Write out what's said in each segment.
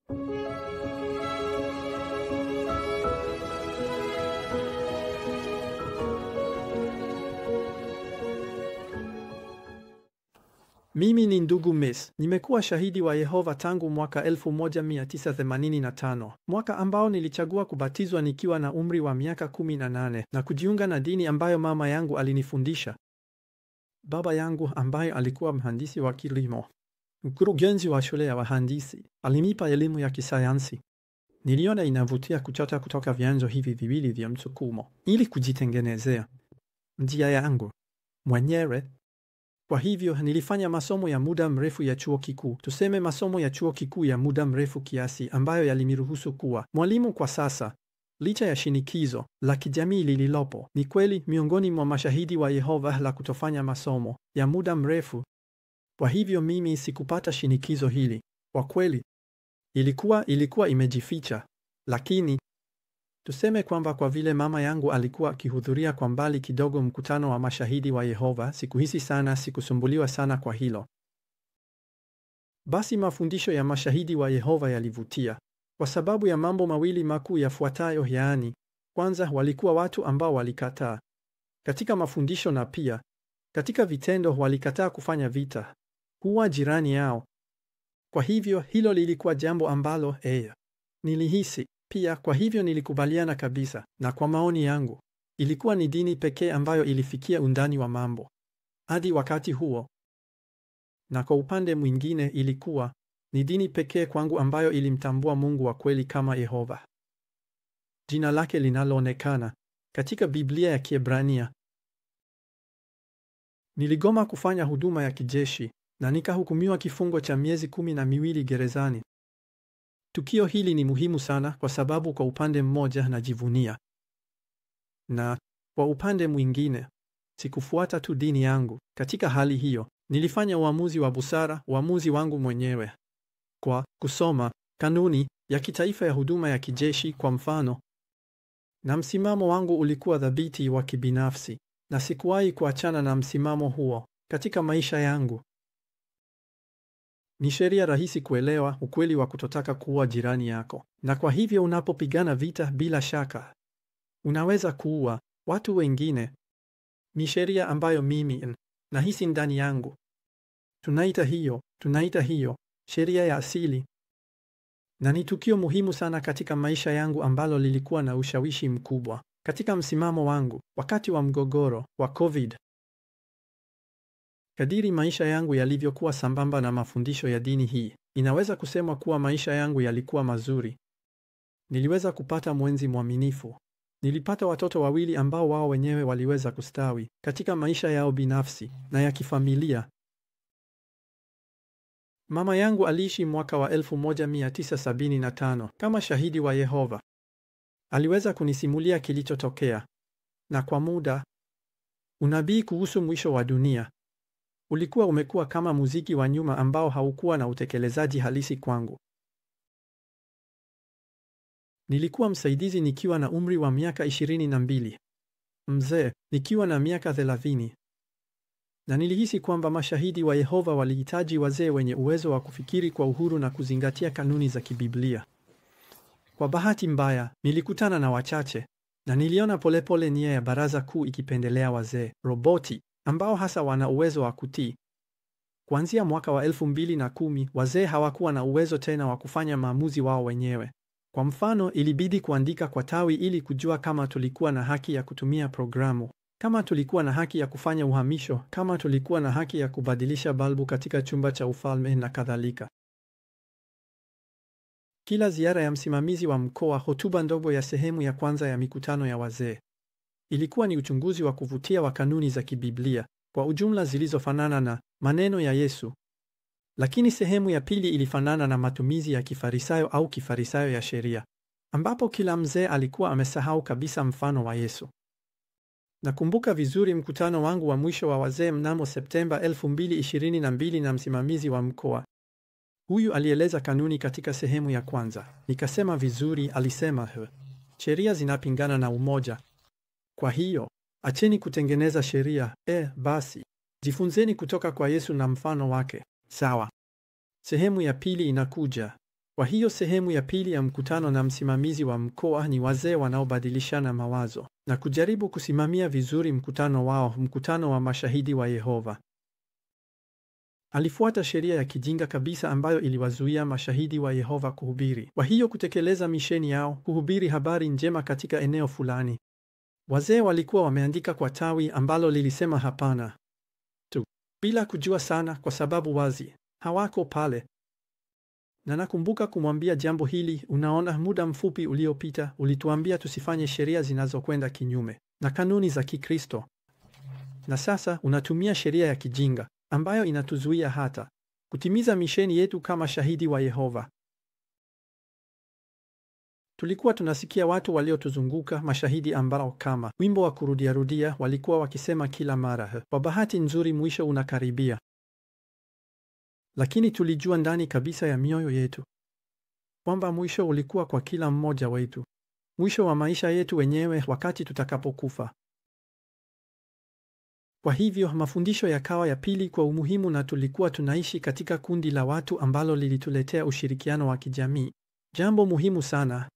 Mimi ni ndugu Miss. Nimekuwa shahidi wa Yehova tangu mwaka 1985, mwaka ambao nilichagua kubatizwa nikiwa na umri wa miaka 18 na kujiunga na dini ambayo mama yangu alinifundisha. Baba yangu ambaye alikuwa mhandisi wa kilimo, mkurugenzi wa shule ya wahandisi, alinipa elimu ya kisayansi. Niliona inavutia kuchota kutoka vyanzo hivi viwili vya msukumo ili kujitengenezea njia yangu mwenyewe. Kwa hivyo nilifanya masomo ya muda mrefu ya chuo kikuu, tuseme masomo ya chuo kikuu ya muda mrefu kiasi, ambayo yaliniruhusu kuwa mwalimu kwa sasa, licha ya shinikizo la kijamii lililopo. Ni kweli miongoni mwa mashahidi wa Yehova la kutofanya masomo ya muda mrefu. Kwa hivyo mimi sikupata shinikizo hili. Kwa kweli ilikuwa imejificha, lakini tuseme kwamba kwa vile mama yangu alikuwa akihudhuria kwa mbali kidogo mkutano wa mashahidi wa Yehova, sikusumbuliwa sana kwa hilo. Basi mafundisho ya mashahidi wa Yehova yalivutia kwa sababu ya mambo mawili makuu yafuatayo, yaani, kwanza, walikuwa watu ambao walikataa katika mafundisho na pia katika vitendo walikataa kufanya vita kuua jirani yao. Kwa hivyo hilo lilikuwa jambo ambalo nilihisi pia. Kwa hivyo nilikubaliana kabisa, na kwa maoni yangu ilikuwa ni dini pekee ambayo ilifikia undani wa mambo hadi wakati huo. Na kwa upande mwingine ilikuwa ni dini pekee kwangu ambayo ilimtambua Mungu wa kweli kama Yehova, jina lake linaloonekana katika Biblia ya Kiebrania. Niligoma kufanya huduma ya kijeshi na nikahukumiwa kifungo cha miezi 12 gerezani. Tukio hili ni muhimu sana kwa sababu kwa upande mmoja najivunia, na kwa upande mwingine sikufuata tu dini yangu. Katika hali hiyo nilifanya uamuzi wa busara, uamuzi wangu mwenyewe, kwa kusoma kanuni ya kitaifa ya huduma ya kijeshi kwa mfano, na msimamo wangu ulikuwa thabiti wa kibinafsi, na sikuwahi kuachana na msimamo huo katika maisha yangu. Ni sheria rahisi kuelewa ukweli wa kutotaka kuua jirani yako, na kwa hivyo unapopigana vita, bila shaka unaweza kuua watu wengine. Ni sheria ambayo mimi nahisi ndani yangu. Tunaita hiyo sheria ya asili, na ni tukio muhimu sana katika maisha yangu ambalo lilikuwa na ushawishi mkubwa katika msimamo wangu wakati wa mgogoro wa COVID. Kadiri maisha yangu yalivyokuwa sambamba na mafundisho ya dini hii, inaweza kusemwa kuwa maisha yangu yalikuwa mazuri. Niliweza kupata mwenzi mwaminifu. Nilipata watoto wawili ambao wao wenyewe waliweza kustawi katika maisha yao binafsi na ya kifamilia. Mama yangu aliishi mwaka wa 1975 kama shahidi wa Yehova. Aliweza kunisimulia kilichotokea, na kwa muda unabii kuhusu mwisho wa dunia ulikuwa umekuwa kama muziki wa nyuma ambao haukuwa na utekelezaji halisi kwangu. Nilikuwa msaidizi nikiwa na umri wa miaka 22, mzee nikiwa na miaka 30, na nilihisi kwamba mashahidi wa Yehova walihitaji wazee wenye uwezo wa kufikiri kwa uhuru na kuzingatia kanuni za kibiblia. Kwa bahati mbaya, nilikutana na wachache, na niliona polepole nia ya baraza kuu ikipendelea wazee roboti ambao hasa wana uwezo wa kutii. Kuanzia mwaka wa 2010, wazee hawakuwa na uwezo tena wa kufanya maamuzi wao wenyewe. Kwa mfano, ilibidi kuandika kwa tawi ili kujua kama tulikuwa na haki ya kutumia programu, kama tulikuwa na haki ya kufanya uhamisho, kama tulikuwa na haki ya kubadilisha balbu katika chumba cha ufalme na kadhalika. Kila ziara ya msimamizi wa mkoa, hotuba ndogo ya sehemu ya kwanza ya mikutano ya wazee, ilikuwa ni uchunguzi wa kuvutia wa kanuni za kibiblia, kwa ujumla zilizofanana na maneno ya Yesu. Lakini sehemu ya pili ilifanana na matumizi ya kifarisayo au kifarisayo ya sheria, ambapo kila mzee alikuwa amesahau kabisa mfano wa Yesu. Nakumbuka vizuri mkutano wangu wa mwisho wa wazee mnamo Septemba 2022 na msimamizi wa mkoa. Huyu alieleza kanuni katika sehemu ya kwanza. Nikasema vizuri, alisema, sheria zinapingana na umoja. Kwa hiyo, acheni kutengeneza sheria, basi jifunzeni kutoka kwa Yesu na mfano wake. Sawa. Sehemu ya pili inakuja. Kwa hiyo sehemu ya pili ya mkutano na msimamizi wa mkoa ni wazee wanaobadilishana mawazo na kujaribu kusimamia vizuri mkutano wao, mkutano wa mashahidi wa Yehova. Alifuata sheria ya kijinga kabisa ambayo iliwazuia mashahidi wa Yehova kuhubiri. Kwa hiyo kutekeleza misheni yao, kuhubiri habari njema katika eneo fulani. Wazee walikuwa wameandika kwa tawi ambalo lilisema hapana tu, bila kujua sana, kwa sababu wazi hawako pale. Na nakumbuka kumwambia jambo hili, unaona, muda mfupi uliopita ulituambia tusifanye sheria zinazokwenda kinyume na kanuni za Kikristo. Na sasa unatumia sheria ya kijinga ambayo inatuzuia hata kutimiza misheni yetu kama shahidi wa Yehova. Tulikuwa tunasikia watu waliotuzunguka, mashahidi ambao kama wimbo wa kurudiarudia walikuwa wakisema kila mara, kwa bahati nzuri mwisho unakaribia. Lakini tulijua ndani kabisa ya mioyo yetu kwamba mwisho ulikuwa kwa kila mmoja wetu, mwisho wa maisha yetu wenyewe wakati tutakapokufa. Kwa hivyo mafundisho yakawa ya pili kwa umuhimu, na tulikuwa tunaishi katika kundi la watu ambalo lilituletea ushirikiano wa kijamii, jambo muhimu sana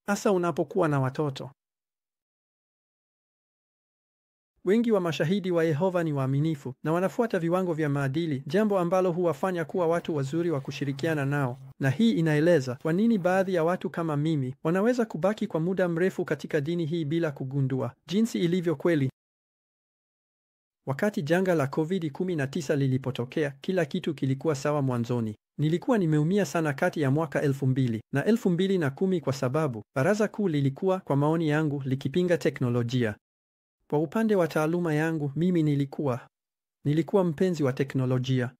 hasa unapokuwa na watoto. Wengi wa mashahidi wa Yehova ni waaminifu na wanafuata viwango vya maadili, jambo ambalo huwafanya kuwa watu wazuri wa kushirikiana nao. Na hii inaeleza kwa nini baadhi ya watu kama mimi wanaweza kubaki kwa muda mrefu katika dini hii bila kugundua jinsi ilivyo kweli. Wakati janga la COVID-19 lilipotokea, kila kitu kilikuwa sawa mwanzoni. Nilikuwa nimeumia sana kati ya mwaka 2000 na 2010 kwa sababu Baraza Kuu lilikuwa, kwa maoni yangu, likipinga teknolojia. Kwa upande wa taaluma yangu, mimi nilikuwa mpenzi wa teknolojia.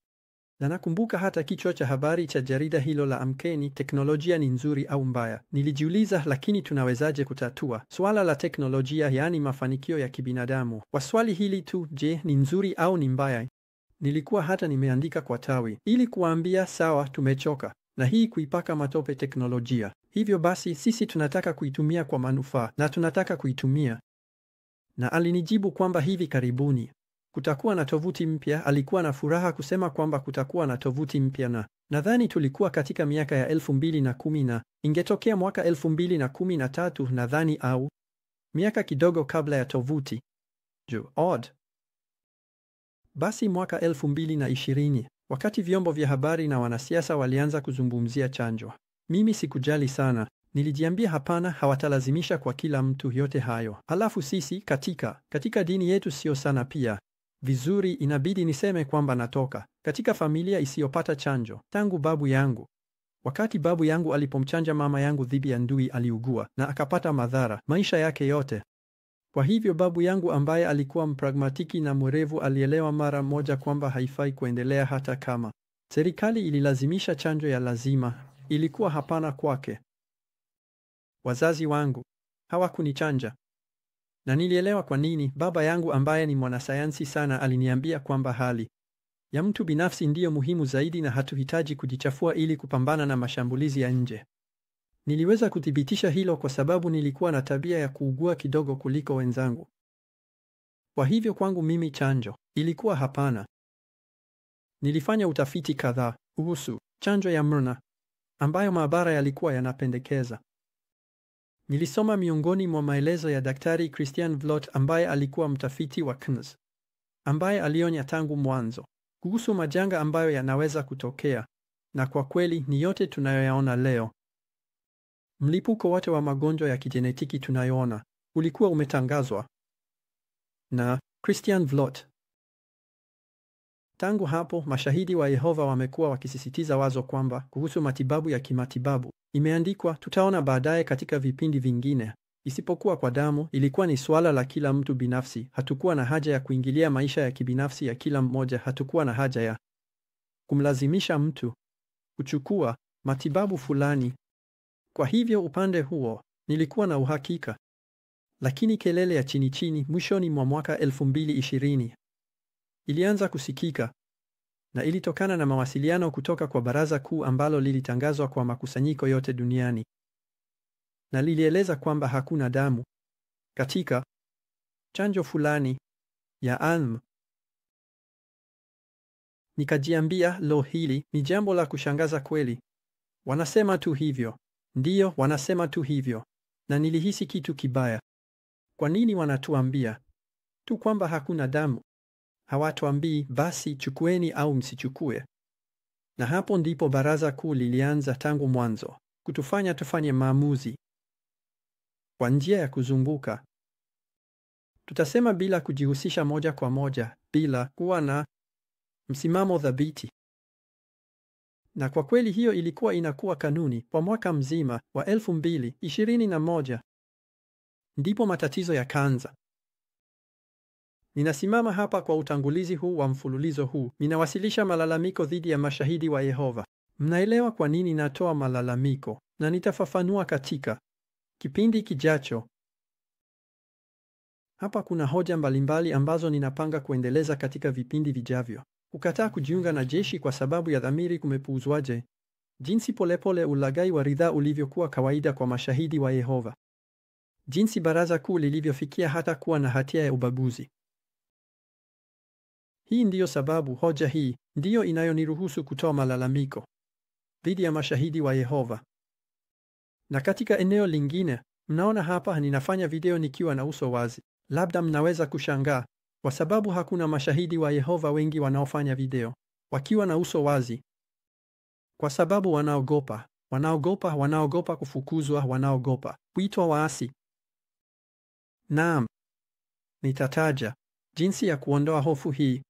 Na nakumbuka hata kichwa cha habari cha jarida hilo la Amkeni, teknolojia ni nzuri au mbaya. Nilijiuliza, lakini tunawezaje kutatua swala la teknolojia, yaani mafanikio ya kibinadamu, kwa swali hili tu, je, ni nzuri au ni mbaya? Nilikuwa hata nimeandika kwa tawi ili kuambia, sawa, tumechoka na hii kuipaka matope teknolojia. Hivyo basi sisi tunataka kuitumia kwa manufaa na tunataka kuitumia. Na alinijibu kwamba hivi karibuni kutakuwa na tovuti mpya. Alikuwa na furaha kusema kwamba kutakuwa na tovuti mpya, na nadhani tulikuwa katika miaka ya 2010 na ingetokea mwaka 2013 nadhani, au miaka kidogo kabla ya tovuti. Odd. Basi mwaka 2020 wakati vyombo vya habari na wanasiasa walianza kuzungumzia chanjo, mimi sikujali sana. Nilijiambia hapana, hawatalazimisha kwa kila mtu yote hayo. Halafu sisi katika dini yetu sio sana pia. Vizuri, inabidi niseme kwamba natoka katika familia isiyopata chanjo tangu babu yangu. Wakati babu yangu alipomchanja mama yangu dhidi ya ndui, aliugua na akapata madhara maisha yake yote. Kwa hivyo babu yangu ambaye alikuwa mpragmatiki na mwerevu alielewa mara moja kwamba haifai kuendelea hata kama serikali ililazimisha chanjo ya lazima. Ilikuwa hapana kwake. Wazazi wangu hawakunichanja. Na nilielewa kwa nini. Baba yangu ambaye ni mwanasayansi sana aliniambia kwamba hali ya mtu binafsi ndiyo muhimu zaidi na hatuhitaji kujichafua ili kupambana na mashambulizi ya nje. Niliweza kuthibitisha hilo kwa sababu nilikuwa na tabia ya kuugua kidogo kuliko wenzangu. Kwa hivyo kwangu mimi chanjo ilikuwa hapana. Nilifanya utafiti kadhaa kuhusu chanjo ya mRNA ambayo maabara yalikuwa yanapendekeza. Nilisoma miongoni mwa maelezo ya Daktari Christian Vlot ambaye alikuwa mtafiti wa KNS, ambaye alionya tangu mwanzo kuhusu majanga ambayo yanaweza kutokea, na kwa kweli ni yote tunayoyaona leo. Mlipuko wote wa magonjwa ya kijenetiki tunayoona ulikuwa umetangazwa na Christian Vlot. Tangu hapo, mashahidi wa Yehova wamekuwa wakisisitiza wazo kwamba kuhusu matibabu ya kimatibabu, imeandikwa, tutaona baadaye katika vipindi vingine, isipokuwa kwa damu. Ilikuwa ni suala la kila mtu binafsi. Hatukuwa na haja ya kuingilia maisha ya kibinafsi ya kila mmoja. Hatukuwa na haja ya kumlazimisha mtu kuchukua matibabu fulani. Kwa hivyo upande huo nilikuwa na uhakika. Lakini kelele ya chini chini mwishoni mwa mwaka 2020 ilianza kusikika, na ilitokana na mawasiliano kutoka kwa Baraza Kuu ambalo lilitangazwa kwa makusanyiko yote duniani, na lilieleza kwamba hakuna damu katika chanjo fulani ya ALM. Nikajiambia, lo, hili ni jambo la kushangaza kweli. Wanasema tu hivyo. Ndiyo, wanasema tu hivyo. Na nilihisi kitu kibaya. Kwa nini wanatuambia tu kwamba hakuna damu? Hawatuambii basi chukueni au msichukue. Na hapo ndipo baraza kuu lilianza tangu mwanzo kutufanya tufanye maamuzi kwa njia ya kuzunguka. Tutasema bila kujihusisha moja kwa moja, bila kuwa na msimamo thabiti. Na kwa kweli hiyo ilikuwa inakuwa kanuni kwa mwaka mzima wa 2021. Ndipo matatizo yakaanza. Ninasimama hapa kwa utangulizi huu wa mfululizo huu. Ninawasilisha malalamiko dhidi ya mashahidi wa Yehova. Mnaelewa kwa nini natoa malalamiko, na nitafafanua katika kipindi kijacho. Hapa kuna hoja mbalimbali ambazo ninapanga kuendeleza katika vipindi vijavyo. Kukataa kujiunga na jeshi kwa sababu ya dhamiri kumepuuzwaje? Jinsi polepole ulaghai wa ridhaa ulivyokuwa kawaida kwa mashahidi wa Yehova. Jinsi baraza kuu lilivyofikia hata kuwa na hatia ya ubaguzi. Hii ndiyo sababu hoja hii ndiyo inayoniruhusu kutoa malalamiko dhidi ya mashahidi wa Yehova. Na katika eneo lingine, mnaona hapa ninafanya video nikiwa na uso wazi. Labda mnaweza kushangaa kwa sababu hakuna mashahidi wa Yehova wengi wanaofanya video wakiwa na uso wazi. Kwa sababu wanaogopa kufukuzwa, wanaogopa kuitwa waasi. Naam, nitataja jinsi ya kuondoa hofu hii.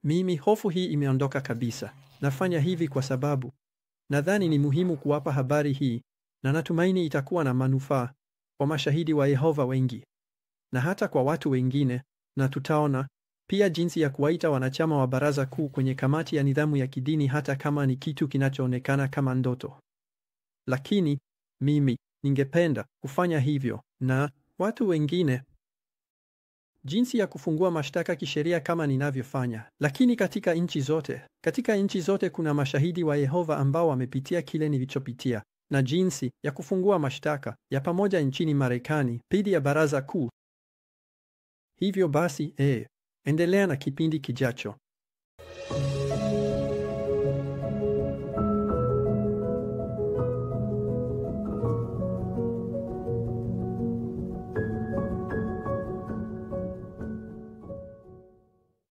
Mimi hofu hii imeondoka kabisa. Nafanya hivi kwa sababu nadhani ni muhimu kuwapa habari hii, na natumaini itakuwa na manufaa kwa mashahidi wa Yehova wengi na hata kwa watu wengine, na tutaona pia jinsi ya kuwaita wanachama wa baraza kuu kwenye kamati ya nidhamu ya kidini hata kama ni kitu kinachoonekana kama ndoto. Lakini mimi ningependa kufanya hivyo na watu wengine. Jinsi ya kufungua mashtaka kisheria kama ninavyofanya. Lakini katika nchi zote kuna mashahidi wa Yehova ambao wamepitia kile nilichopitia, na jinsi ya kufungua mashtaka ya pamoja nchini Marekani dhidi ya baraza kuu. Hivyo basi, endelea na kipindi kijacho.